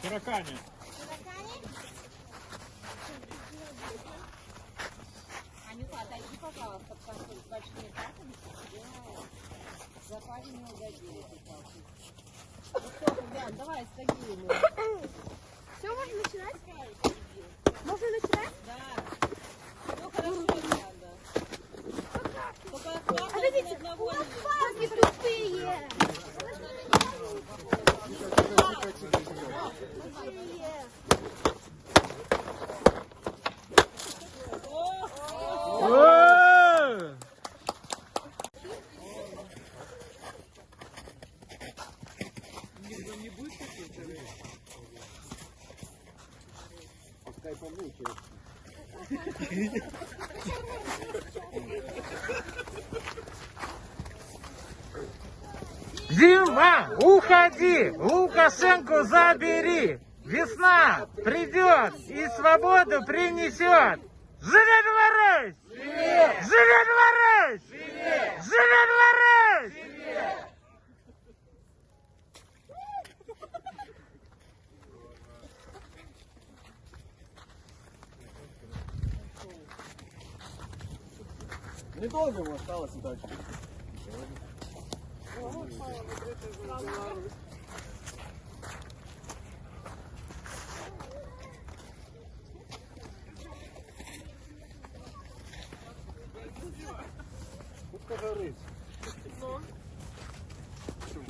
Таракани. Анюта, отойди, пожалуйста, потому что с большими картами за парень не угодили. Ну что, Фабиан, давай, стаги ему. Все, можно начинать? Можно начинать? Да. Ну хорошо, Фабиан, да. Только аккуратно, ни одного не ешь. Палки тупые! Пускай помучается. Дима, уходи! Лукашенко забери! Весна придет и свободу принесет! Живет Беларусь! Живет Беларусь! Живет Беларусь! Недолго ему осталось и дальше. Пушка горит. Почему?